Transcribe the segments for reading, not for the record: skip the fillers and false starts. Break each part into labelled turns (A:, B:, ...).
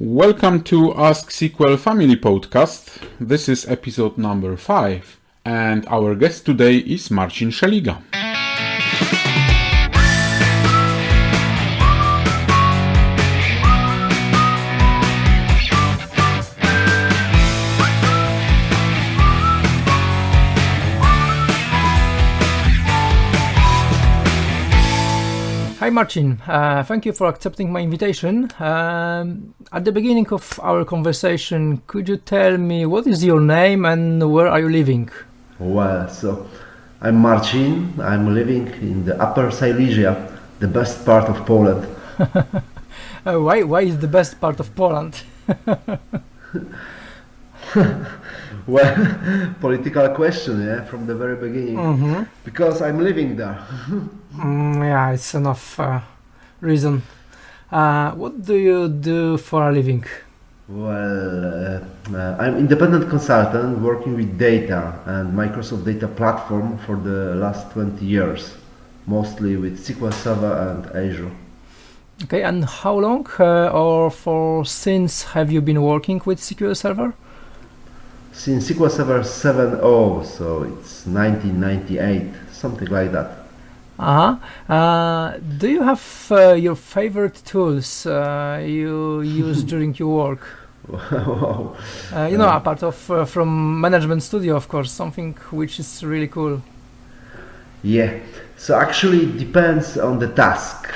A: Welcome to Ask SQL Family podcast. This is episode number 5, and our guest today is Marcin Szeliga.
B: Hi Marcin, thank you for accepting my invitation. At the beginning of our conversation, could you tell me what is your name and where are you living?
C: Well, so I'm Marcin. I'm living in the Upper Silesia, the best part of Poland.
B: Why is the best part of Poland?
C: Well, political question, yeah, from the very beginning. Because I'm living there.
B: Yeah, it's enough reason. What do you do for a living?
C: Well, I'm independent consultant working with data and Microsoft Data Platform for the last 20 years, mostly with SQL Server and Azure.
B: Okay, and how long or since have you been working with SQL Server?
C: Since SQL Server 7.0, so it's 1998, something like that.
B: Do you have your favorite tools you use during your work?
C: Wow.
B: Apart of from Management Studio, of course, something which is really cool.
C: Yeah, so actually it depends on the task.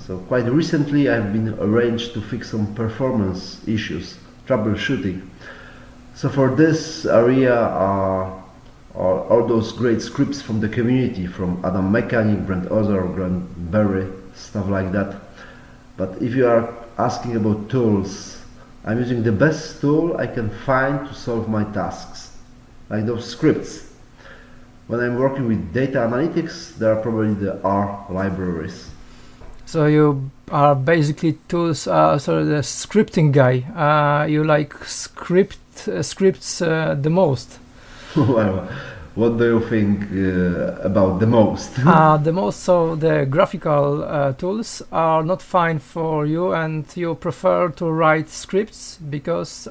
C: So quite recently I've been arranged to fix some performance issues, troubleshooting. So for this area are all those great scripts from the community, from Adam Mechanic, Brent Other, Grant Berry, stuff like that. But if you are asking about tools, I'm using the best tool I can find to solve my tasks, like those scripts. When I'm working with data analytics, there are probably the R libraries.
B: So you are basically the scripting guy. You like scripts the most.
C: Well, what do you think about the most?
B: The most, so the graphical tools are not fine for you, and you prefer to write scripts because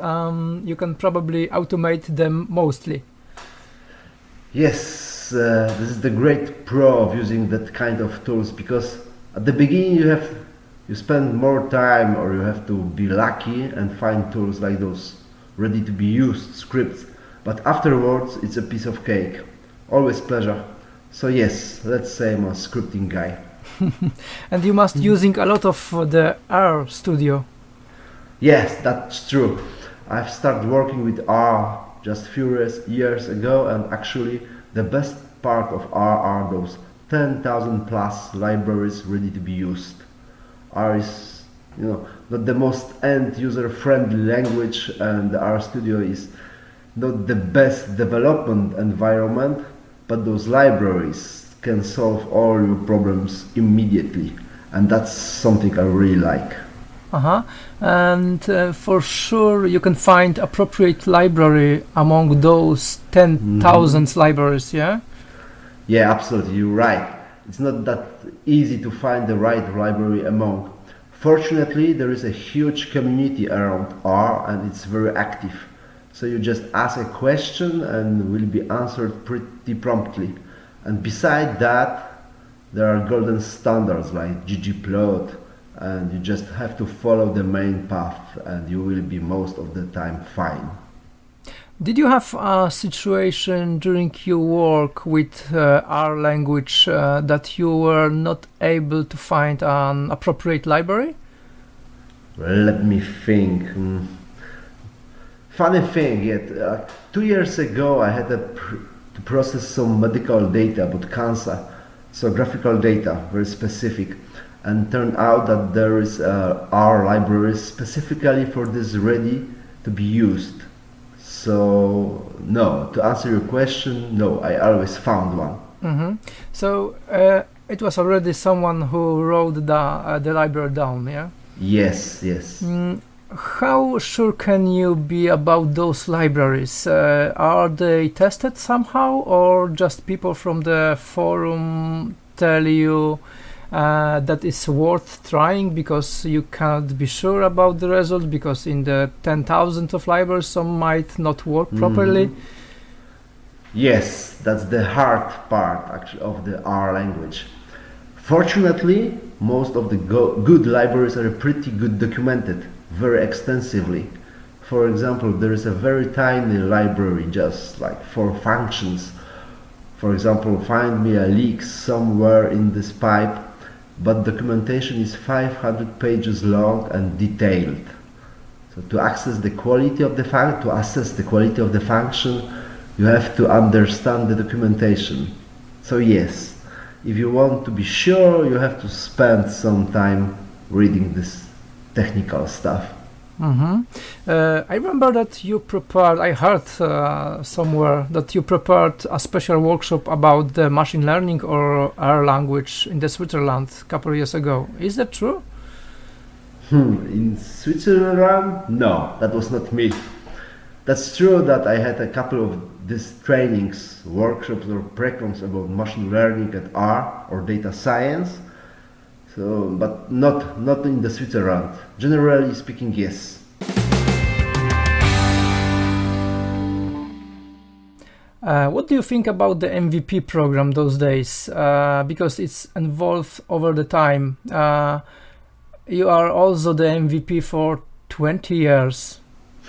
B: you can probably automate them mostly.
C: Yes, this is the great pro of using that kind of tools, because at the beginning you spend more time, or you have to be lucky and find tools like those ready to be used scripts. But afterwards, it's a piece of cake. Always pleasure. So yes, let's say I'm a scripting guy.
B: And you must using a lot of the R Studio.
C: Yes, that's true. I've started working with R just few years ago, and actually the best part of R are those 10,000 plus libraries ready to be used. R is, not the most end-user friendly language, and the R Studio is not the best development environment, but those libraries can solve all your problems immediately, and that's something I really like.
B: And for sure you can find appropriate library among those 10,000 libraries, yeah?
C: Yeah, absolutely, you're right. It's not that easy to find the right library among. Fortunately, there is a huge community around R, and it's very active. So you just ask a question and will be answered pretty promptly. And beside that, there are golden standards like ggplot, and you just have to follow the main path, and you will be most of the time fine.
B: Did you have a situation during your work with R language that you were not able to find an appropriate library?
C: Well, let me think. Funny thing, yet 2 years ago I had to process some medical data about cancer, so graphical data, very specific, and turned out that there is R library specifically for this ready to be used. So no, to answer your question, no, I always found one.
B: So it was already someone who wrote the library down, yeah?
C: Yes.
B: How sure can you be about those libraries? Are they tested somehow, or just people from the forum tell you that is worth trying because you can't be sure about the result, because in the 10,000 of libraries some might not work properly?
C: Yes, that's the hard part actually of the R language. Fortunately, most of the good libraries are pretty good documented, very extensively. For example, there is a very tiny library, just like for functions. For example, find me a leak somewhere in this pipe, but documentation is 500 pages long and detailed. So to access the quality of to assess the quality of the function, you have to understand the documentation. So yes, if you want to be sure, you have to spend some time reading this technical stuff.
B: I remember that I heard somewhere that you prepared a special workshop about the machine learning or R language in the Switzerland a couple of years ago. Is that true?
C: In Switzerland? No, that was not me. That's true that I had a couple of these trainings, workshops or programs about machine learning and R or data science. So, but not in the Switzerland. Generally speaking, yes.
B: What do you think about the MVP program those days? Because it's evolved over the time. You are also the MVP for 20 years.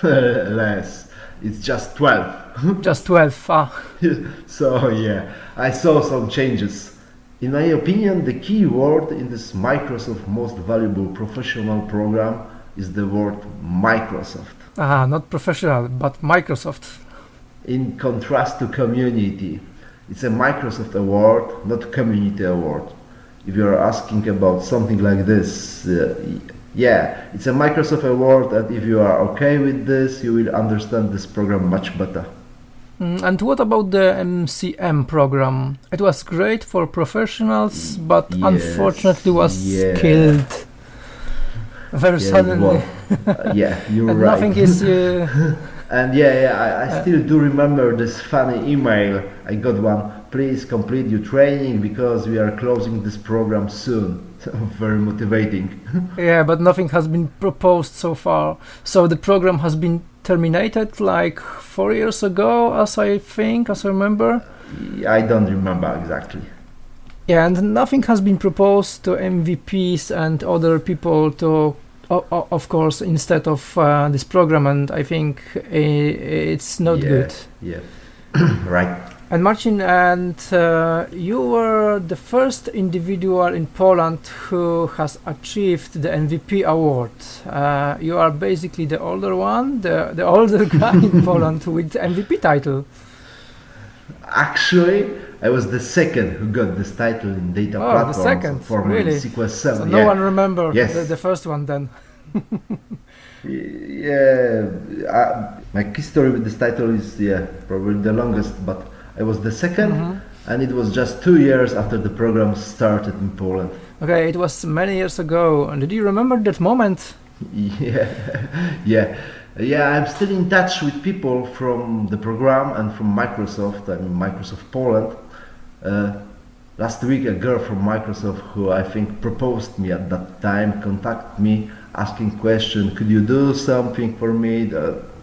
C: Less. It's just 12.
B: Just 12.
C: So yeah, I saw some changes. In my opinion, the key word in this Microsoft most valuable professional program is the word Microsoft.
B: Not professional, but Microsoft.
C: In contrast to community, it's a Microsoft award, not community award. If you're asking about something like this, yeah, it's a Microsoft award, and if you are okay with this, you will understand this program much better.
B: And what about the MCM program? It was great for professionals, but
C: yes,
B: unfortunately was killed very suddenly.
C: Yeah, you're
B: and
C: right.
B: Nothing is.
C: And I still do remember this funny email. I got one. Please complete your training because we are closing this program soon. Very motivating.
B: Yeah, but nothing has been proposed so far. So the program has been terminated like 4 years ago, as I remember.
C: I don't remember exactly.
B: Yeah, and nothing has been proposed to MVPs and other people to, of course, instead of this program, and I think it's not good.
C: Yeah, right.
B: And Marcin, and you were the first individual in Poland who has achieved the MVP award. You are basically the older one, the older guy in Poland with the MVP title.
C: Actually, I was the second who got this title in data platform.
B: The second,
C: for
B: really?
C: SQL Server.
B: So no one remembers
C: Yes.
B: the first one then.
C: My history with this title is probably the longest, but I was the second, and it was just 2 years after the program started in Poland.
B: Okay, it was many years ago. And did you remember that moment?
C: Yeah. I'm still in touch with people from the program and from Microsoft. I'm in Microsoft Poland. Last week, a girl from Microsoft who I think proposed me at that time contacted me asking question, could you do something for me,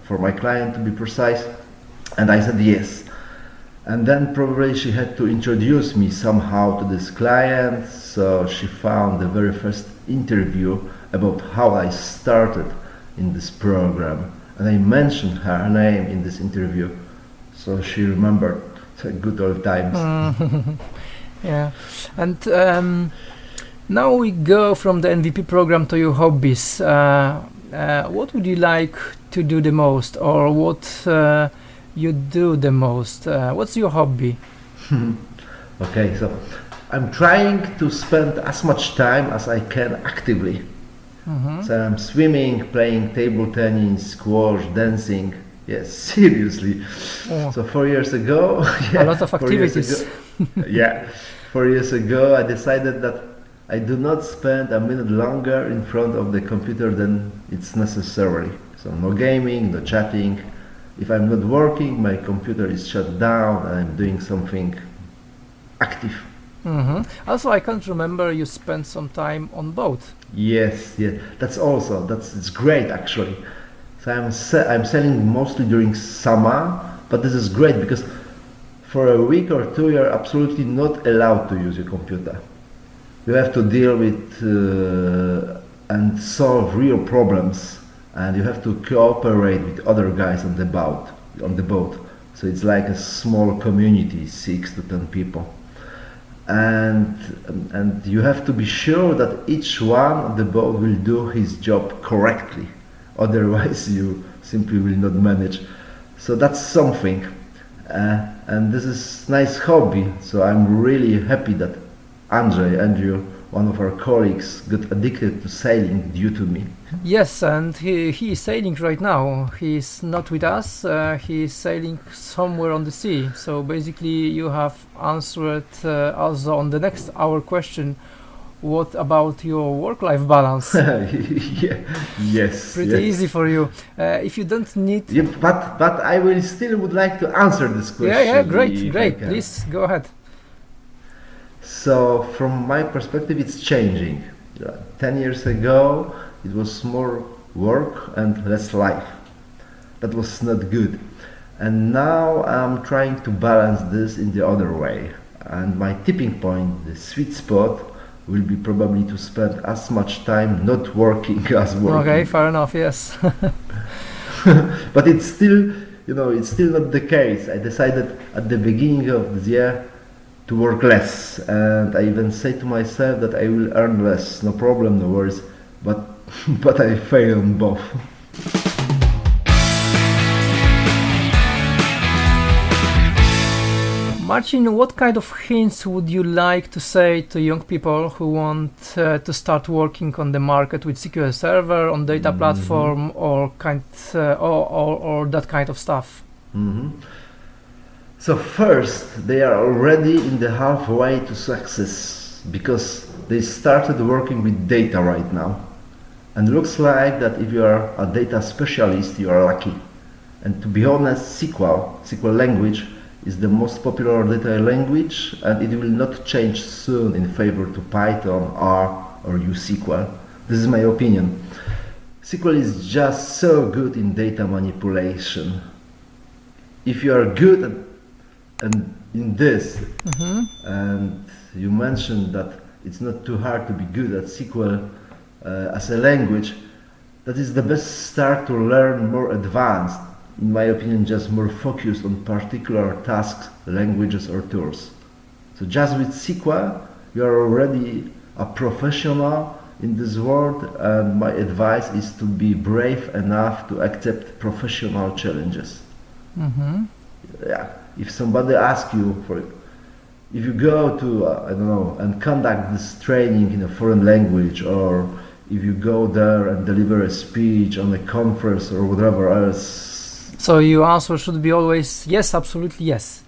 C: for my client to be precise? And I said yes. And then probably she had to introduce me somehow to this client, so she found the very first interview about how I started in this program. And I mentioned her name in this interview, so she remembered the good old times.
B: Yeah, and now we go from the MVP program to your hobbies. What would you like to do the most, or what you do the most? What's your hobby?
C: Okay, so I'm trying to spend as much time as I can actively. So I'm swimming, playing table tennis, squash, dancing. Yes, seriously. So 4 years ago,
B: a lot of activities.
C: 4 years ago, I decided that I do not spend a minute longer in front of the computer than it's necessary. So no gaming, no chatting. If I'm not working, my computer is shut down and I'm doing something active.
B: Also, I can't remember you spent some time on both.
C: Yes, it's great actually. So I'm selling mostly during summer, but this is great because for a week or two you're absolutely not allowed to use your computer. You have to deal with and solve real problems, and you have to cooperate with other guys on the boat. So it's like a small community, 6 to 10 people, and you have to be sure that each one on the boat will do his job correctly. Otherwise, you simply will not manage. So that's something, and this is nice hobby. So I'm really happy that Andrew, one of our colleagues, got addicted to sailing due to me.
B: Yes, and he is sailing right now. He's not with us. He is sailing somewhere on the sea. So basically, you have answered also on the next our question. What about your work-life balance?
C: Yes.
B: Pretty easy for you. If you don't need.
C: Yeah, but I will still would like to answer this question.
B: Yeah, great. Please go ahead.
C: So from my perspective, it's changing. 10 years ago, it was more work and less life. That was not good. And now I'm trying to balance this in the other way. And my tipping point, the sweet spot, will be probably to spend as much time not working as working.
B: Okay, fair enough, yes.
C: But it's still not the case. I decided at the beginning of this year to work less, and I even say to myself that I will earn less. No problem, no worries. But I fail on both.
B: Marcin, what kind of hints would you like to say to young people who want to start working on the market with SQL Server, on data platform, or that kind of stuff?
C: So first, they are already in the halfway to success because they started working with data right now. And looks like that if you are a data specialist, you are lucky. And to be honest, SQL language is the most popular data language, and it will not change soon in favor to Python, R, or USQL. This is my opinion. SQL is just so good in data manipulation. If you are good in this, and you mentioned that it's not too hard to be good at SQL as a language, that is the best start to learn more advanced. In my opinion, just more focused on particular tasks, languages or tools. So just with SQL, you are already a professional in this world, and my advice is to be brave enough to accept professional challenges. Yeah. If somebody asks you if you go to, and conduct this training in a foreign language, or if you go there and deliver a speech on a conference or whatever else,
B: so your answer should be always yes, absolutely yes.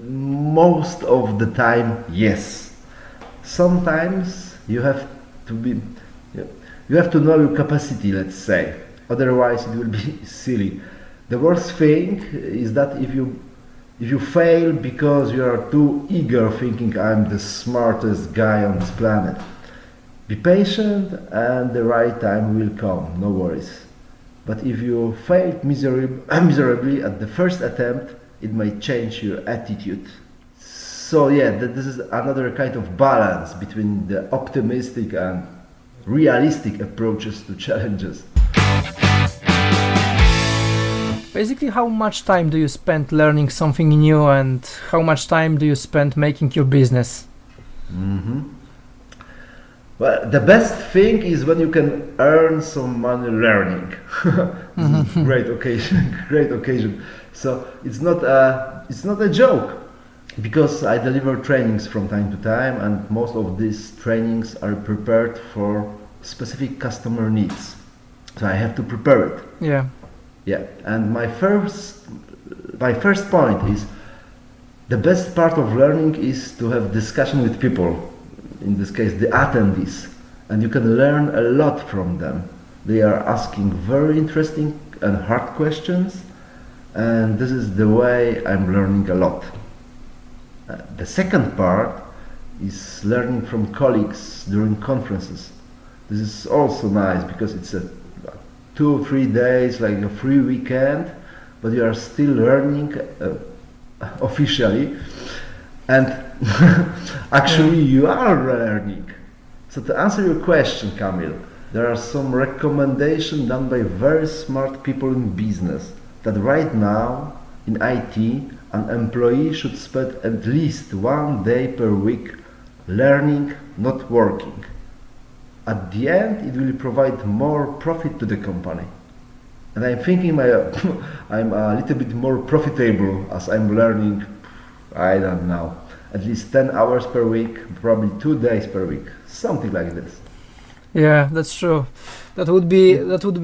C: Most of the time, yes. Sometimes you have to know your capacity, let's say. Otherwise, it will be silly. The worst thing is that if you fail because you are too eager, thinking I'm the smartest guy on this planet. Be patient, and the right time will come. No worries. But if you failed miserably at the first attempt, it might change your attitude. So yeah, this is another kind of balance between the optimistic and realistic approaches to challenges.
B: Basically, how much time do you spend learning something new, and how much time do you spend making your business?
C: Well, the best thing is when you can earn some money learning. This is great occasion. So it's not a joke, because I deliver trainings from time to time, and most of these trainings are prepared for specific customer needs. So I have to prepare it. Yeah. And my first point is the best part of learning is to have discussion with people. In this case, the attendees, and you can learn a lot from them. They are asking very interesting and hard questions, and this is the way I'm learning a lot. The second part is learning from colleagues during conferences. This is also nice because it's a 2 or 3 days, like a free weekend, but you are still learning officially, and actually you are learning. So to answer your question, Kamil, there are some recommendations done by very smart people in business that right now in IT an employee should spend at least 1 day per week learning, not working. At the end, it will provide more profit to the company. And I'm thinking I'm a little bit more profitable as I'm learning, I don't know, at least 10 hours per week, probably 2 days per week, something like this.
B: Yeah, that's true. That would be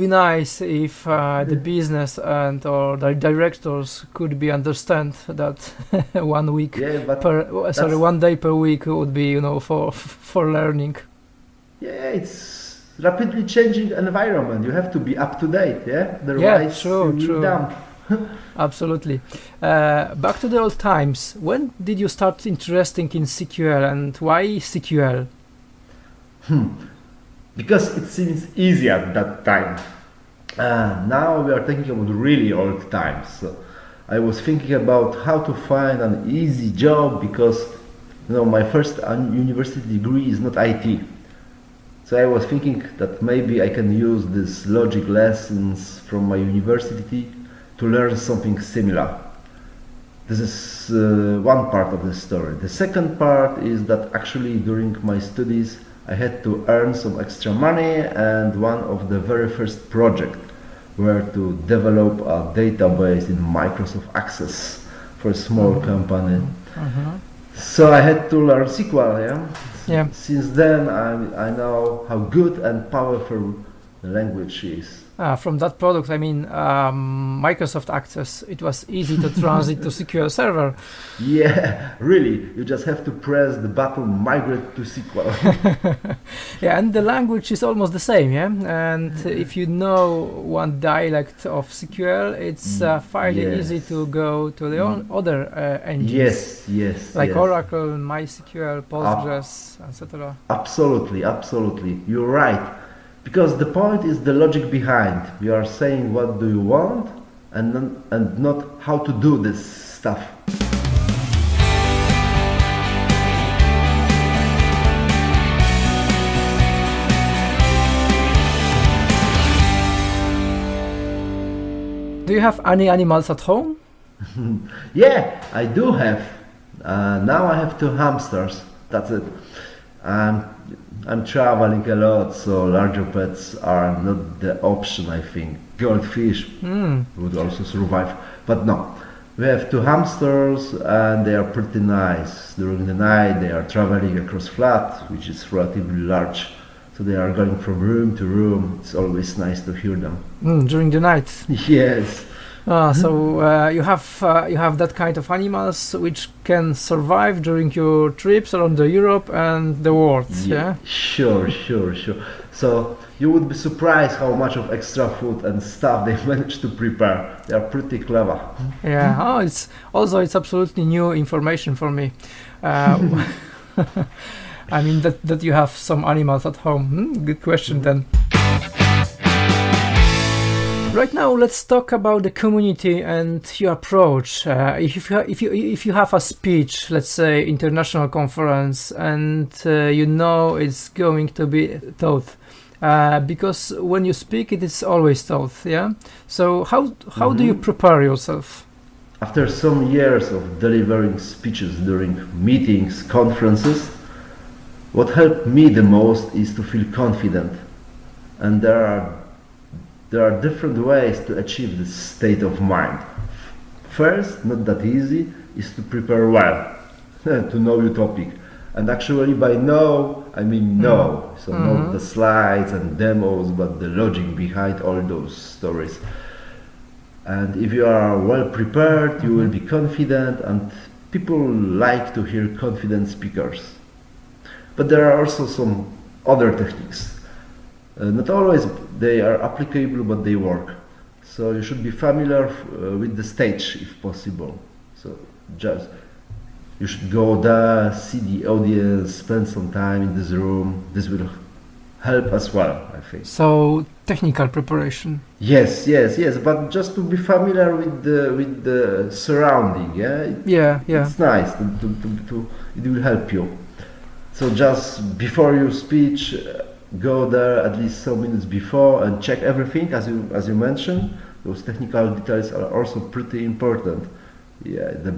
B: nice if the business and or the directors could be understand that 1 week
C: Yeah, but
B: 1 day per week would be for learning.
C: Yeah, it's rapidly changing environment. You have to be up to date. Yeah,
B: Yeah, true.
C: Dump.
B: Absolutely. Back to the old times. When did you start interesting in SQL and why SQL?
C: Because it seems easy at that time. Now we are thinking about really old times. So I was thinking about how to find an easy job because my first university degree is not IT. So I was thinking that maybe I can use these logic lessons from my university to learn something similar. This is one part of the story. The second part is that actually during my studies I had to earn some extra money, and one of the very first projects were to develop a database in Microsoft Access for a small company. So I had to learn SQL,
B: Yeah.
C: Since then I know how good and powerful the language is.
B: From that product, I mean Microsoft Access, it was easy to transit to SQL Server.
C: Yeah, really, you just have to press the button migrate to SQL.
B: Yeah, and the language is almost the same, yeah? And if you know one dialect of SQL, it's fairly easy to go to the other engines.
C: Yes.
B: Like Oracle, MySQL, Postgres, etc.
C: Absolutely, you're right. Because the point is the logic behind. You are saying what do you want and not how to do this stuff.
B: Do you have any animals at home?
C: Yeah, I do have. Now I have 2 hamsters. That's it. I'm traveling a lot, so larger pets are not the option, I think. Goldfish would also survive, but no. We have 2 hamsters and they are pretty nice. During the night they are traveling across flat, which is relatively large. So they are going from room to room. It's always nice to hear them.
B: During the night?
C: Yes.
B: So you have that kind of animals which can survive during your trips around the Europe and the world, yeah?
C: Sure. So you would be surprised how much of extra food and stuff they manage to prepare. They are pretty clever.
B: Yeah. It's absolutely new information for me. I mean that you have some animals at home. Good question then. Right now, let's talk about the community and your approach. If you have a speech, let's say international conference, and it's going to be taught, because when you speak, it is always taught. Yeah. So how do you prepare yourself?
C: After some years of delivering speeches during meetings, conferences, what helped me the most is to feel confident, and there are different ways to achieve this state of mind. First, not that easy, is to prepare well, to know your topic. And actually by know, I mean know. So not the slides and demos, but the logic behind all those stories. And if you are well prepared, you will be confident, and people like to hear confident speakers. But there are also some other techniques. Not always they are applicable, but they work. So you should be familiar with the stage if possible. So just You should go there, see the audience, spend some time in this room. This will help as well, I think.
B: So technical preparation.
C: Yes, but just to be familiar with the surrounding,
B: Yeah.
C: It's nice it will help you. So just before your speech, go there at least some minutes before and check everything, as you mentioned. Those technical details are also pretty important. Yeah, the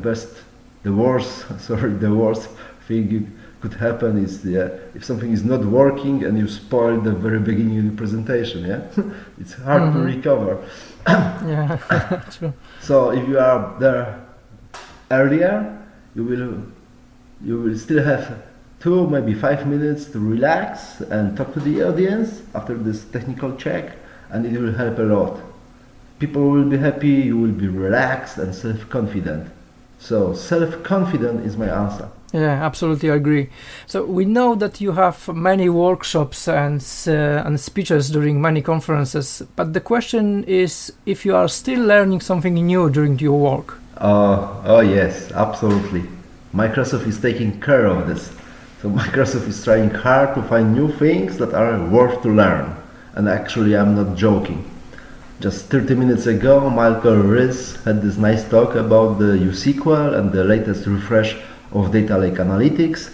C: worst thing could happen is if something is not working and you spoil the very beginning of the presentation. Yeah, it's hard to recover.
B: Yeah, true.
C: So if you are there earlier, you will still have 2, maybe 5 minutes to relax and talk to the audience after this technical check, and it will help a lot. People will be happy, you will be relaxed and self-confident. So self-confident is my answer.
B: Yeah, absolutely agree. So we know that you have many workshops and speeches during many conferences, but the question is if you are still learning something new during your work.
C: Oh yes, absolutely. Microsoft is taking care of this. So Microsoft is trying hard to find new things that are worth to learn. And actually, I'm not joking. Just 30 minutes ago, Michael Riz had this nice talk about the SQL and the latest refresh of data lake analytics.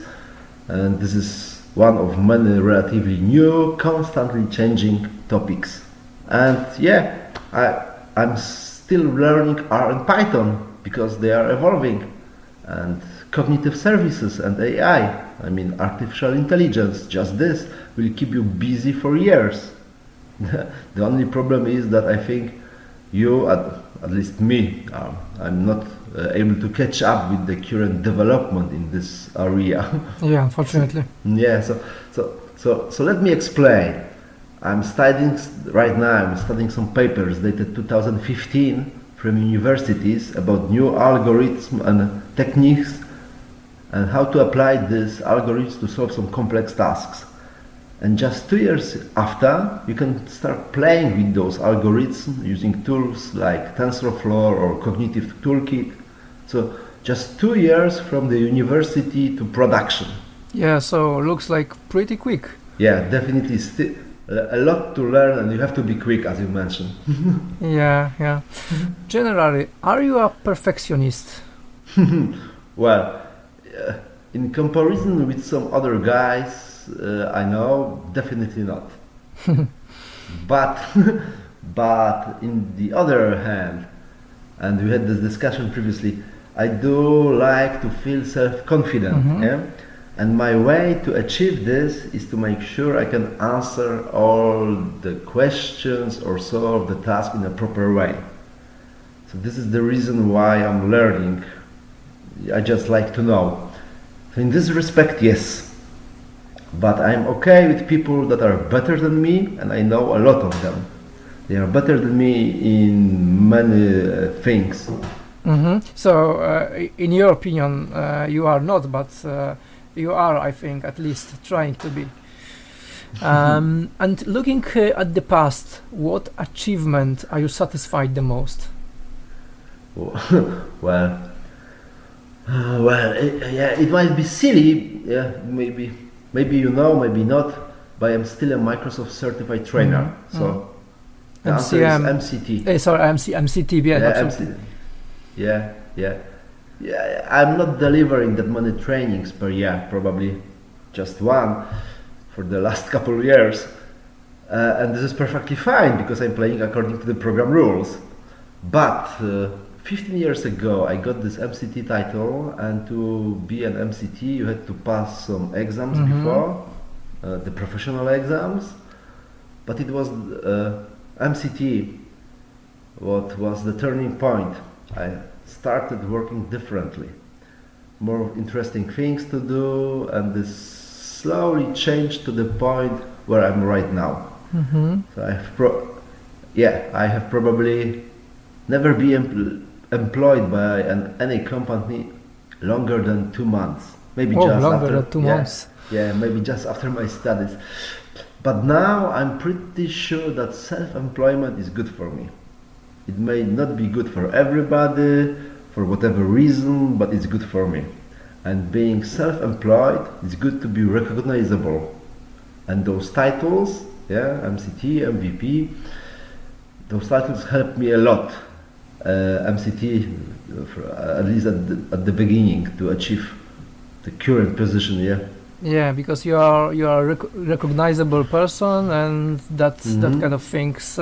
C: And this is one of many relatively new, constantly changing topics. And yeah, I'm still learning R and Python because they are evolving. And cognitive services and AI, I mean artificial intelligence, just this will keep you busy for years. The only problem is that I think you, at least me, I'm not able to catch up with the current development in this area.
B: Yeah, unfortunately.
C: Yeah, so let me explain. I'm studying some papers dated 2015 from universities about new algorithms and techniques and how to apply these algorithms to solve some complex tasks. And just 2 years after, you can start playing with those algorithms using tools like TensorFlow or Cognitive Toolkit. So just 2 years from the university to production.
B: Yeah, so looks like pretty quick.
C: Yeah, definitely still a lot to learn, and you have to be quick, as you mentioned.
B: Yeah. Generally, are you a perfectionist?
C: Well, in comparison with some other guys, I know, definitely not. but in the other hand, and we had this discussion previously, I do like to feel self-confident. Yeah? And my way to achieve this is to make sure I can answer all the questions or solve the task in a proper way. So this is the reason why I'm learning. I just like to know. So in this respect, yes. But I'm okay with people that are better than me, and I know a lot of them. They are better than me in many things.
B: So, in your opinion, you are not, but you are, I think, at least trying to be. And looking at the past, what achievement are you satisfied the most?
C: Well, it might be silly, maybe you know, maybe not, but I'm still a Microsoft certified trainer. So the answer is MCT.
B: MCT. Yeah,
C: MCT. Yeah, I'm not delivering that many trainings per year, probably just one for the last couple of years. And this is perfectly fine because I'm playing according to the program rules. But 15 years ago, I got this MCT title, and to be an MCT, you had to pass some exams before, the professional exams. But it was MCT what was the turning point. I started working differently, more interesting things to do, and this slowly changed to the point where I'm right now. So I have probably never been employed by any company longer than 2 months. Maybe just
B: longer
C: after
B: than 2 months.
C: Yeah, maybe just after my studies. But now I'm pretty sure that self-employment is good for me. It may not be good for everybody, for whatever reason, but it's good for me. And being self-employed, it's good to be recognizable. And those titles, MCT, MVP, those titles helped me a lot. MCT, at least at the beginning, to achieve the current position.
B: Yeah, because you are a recognizable person, and that kind of things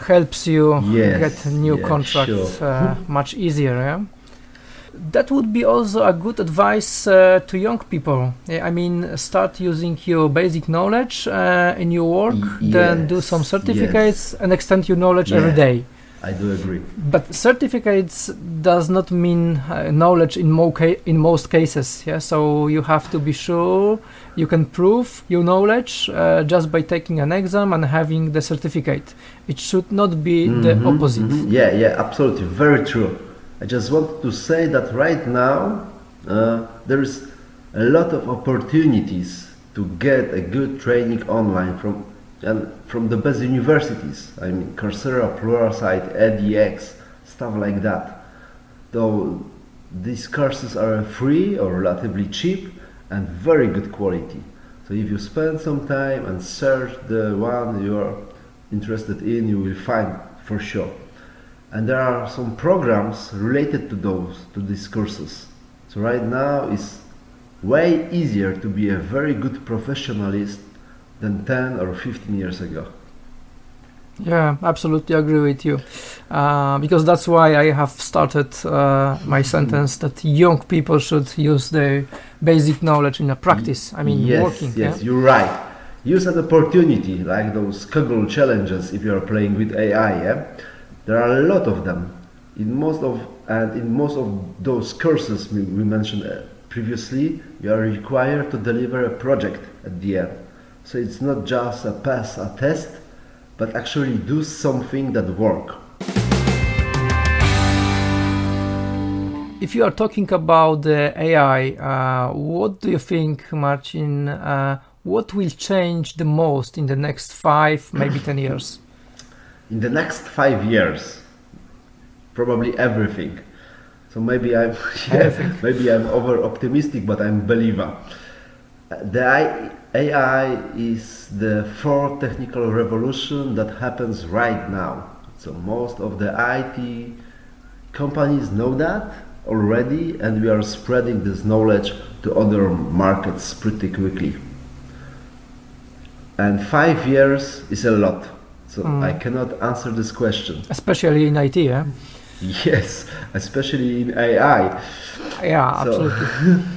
B: helps you get new contracts much easier. Yeah? That would be also a good advice to young people. I mean, start using your basic knowledge in your work, then do some certificates and extend your knowledge every day.
C: I do agree.
B: But certificates does not mean knowledge in most cases. Yeah, so you have to be sure you can prove your knowledge just by taking an exam and having the certificate. It should not be the opposite.
C: Yeah, absolutely, very true. I just want to say that right now there is a lot of opportunities to get a good training online from the best universities. I mean, Coursera, Pluralsight, edX, stuff like that. Though these courses are free or relatively cheap and very good quality. So if you spend some time and search the one you are interested in, you will find for sure. And there are some programs related to these courses. So right now it's way easier to be a very good professionalist than 10 or 15 years ago.
B: Yeah, absolutely agree with you. Because that's why I have started my sentence that young people should use their basic knowledge in a practice. I mean, working.
C: Yes, you're right. Use an opportunity like those Kaggle challenges if you're playing with AI. There are a lot of them. In most of those courses we mentioned previously, you are required to deliver a project at the end. So it's not just a pass a test, but actually do something that works.
B: If you are talking about the AI, what do you think, Marcin? What will change the most in the next 5, maybe 10 years?
C: In the next 5 years, probably everything. So maybe I'm over optimistic, but I'm a believer. The AI is the fourth technical revolution that happens right now. So most of the IT companies know that already, and we are spreading this knowledge to other markets pretty quickly. And 5 years is a lot. So I cannot answer this question.
B: Especially in IT, yeah?
C: Yes, especially in AI.
B: Yeah, absolutely.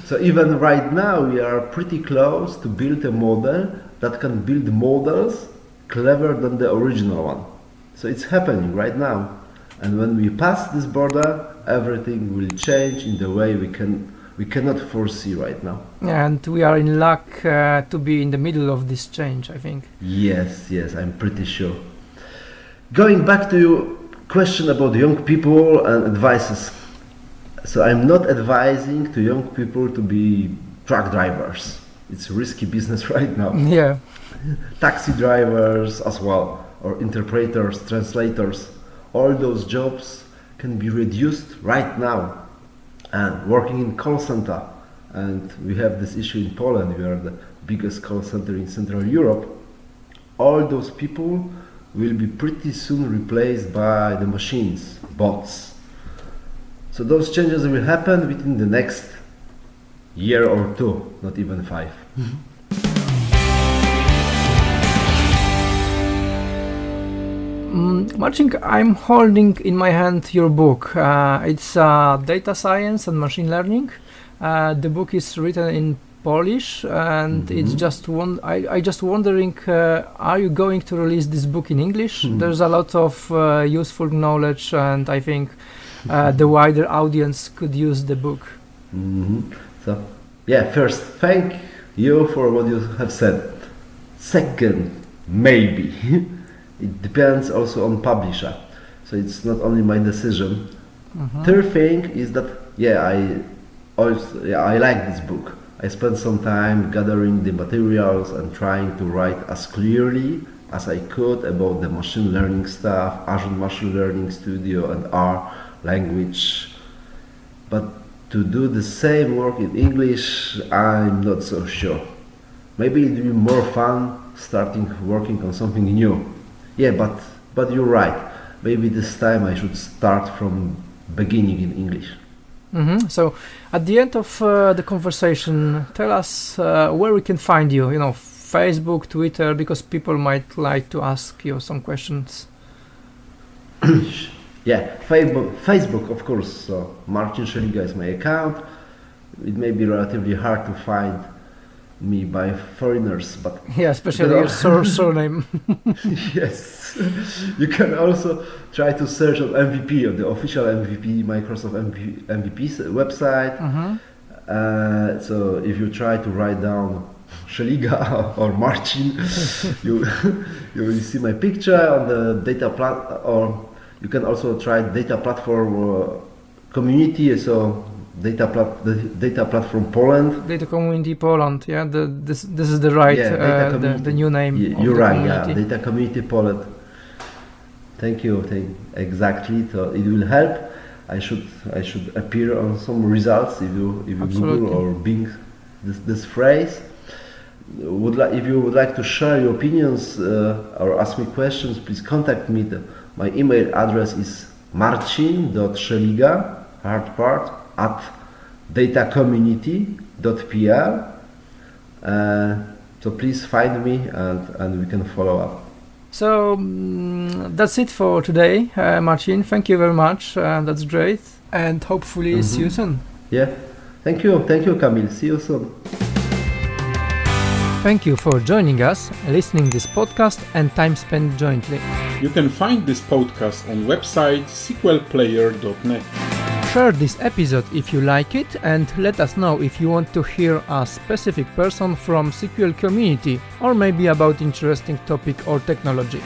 C: So even right now we are pretty close to build a model that can build models clever than the original one. So it's happening right now. And when we pass this border, everything will change in the way we cannot foresee right now.
B: And we are in luck to be in the middle of this change, I think.
C: Yes, I'm pretty sure. Going back to your question about young people and advices. So I'm not advising to young people to be truck drivers. It's a risky business right now.
B: Yeah.
C: Taxi drivers as well, or interpreters, translators. All those jobs can be reduced right now. And working in call center, and we have this issue in Poland, we are the biggest call center in Central Europe. All those people will be pretty soon replaced by the machines, bots. So those changes will happen within the next year or two, not even 5.
B: Marcin, I'm holding in my hand your book. It's Data Science and Machine Learning. The book is written in Polish, and it's just I just wondering, are you going to release this book in English? There's a lot of useful knowledge, and I think the wider audience could use the book.
C: So, first, thank you for what you have said. Second, maybe. It depends also on publisher. So it's not only my decision. Third thing is that, I like this book. I spent some time gathering the materials and trying to write as clearly as I could about the machine learning stuff, Azure Machine Learning Studio and R language. But to do the same work in English, I'm not so sure. Maybe it will be more fun starting working on something new. Yeah, but you're right. Maybe this time I should start from beginning in English.
B: So, at the end of the conversation, tell us where we can find you. Facebook, Twitter, because people might like to ask you some questions.
C: Yeah, Facebook, of course. So Marcin Szeliga is my account. It may be relatively hard to find me by foreigners, but
B: yeah, especially your surname.
C: Yes, you can also try to search on MVP, on the official MVP Microsoft MVP's website. So if you try to write down Szeliga or Marcin, you will see my picture on the data or you can also try data platform community. So the data platform Poland.
B: Data community Poland. Yeah, this is the right the new name.
C: You're right. Yeah, data community Poland. Thank you. Exactly. So it will help. I should appear on some results if you Google or Bing this phrase. If you would like to share your opinions or ask me questions, please contact me. My email address is marcin.szeliga, hard part, @datacommunity.pl. So please find me and we can follow up.
B: So that's it for today, Marcin. Thank you very much. That's great. And hopefully see you soon.
C: Yeah. Thank you, Kamil. See you soon.
B: Thank you for joining us, listening this podcast and time spent jointly.
A: You can find this podcast on website sqlplayer.net.
B: Share this episode if you like it and let us know if you want to hear a specific person from SQL community or maybe about interesting topic or technology.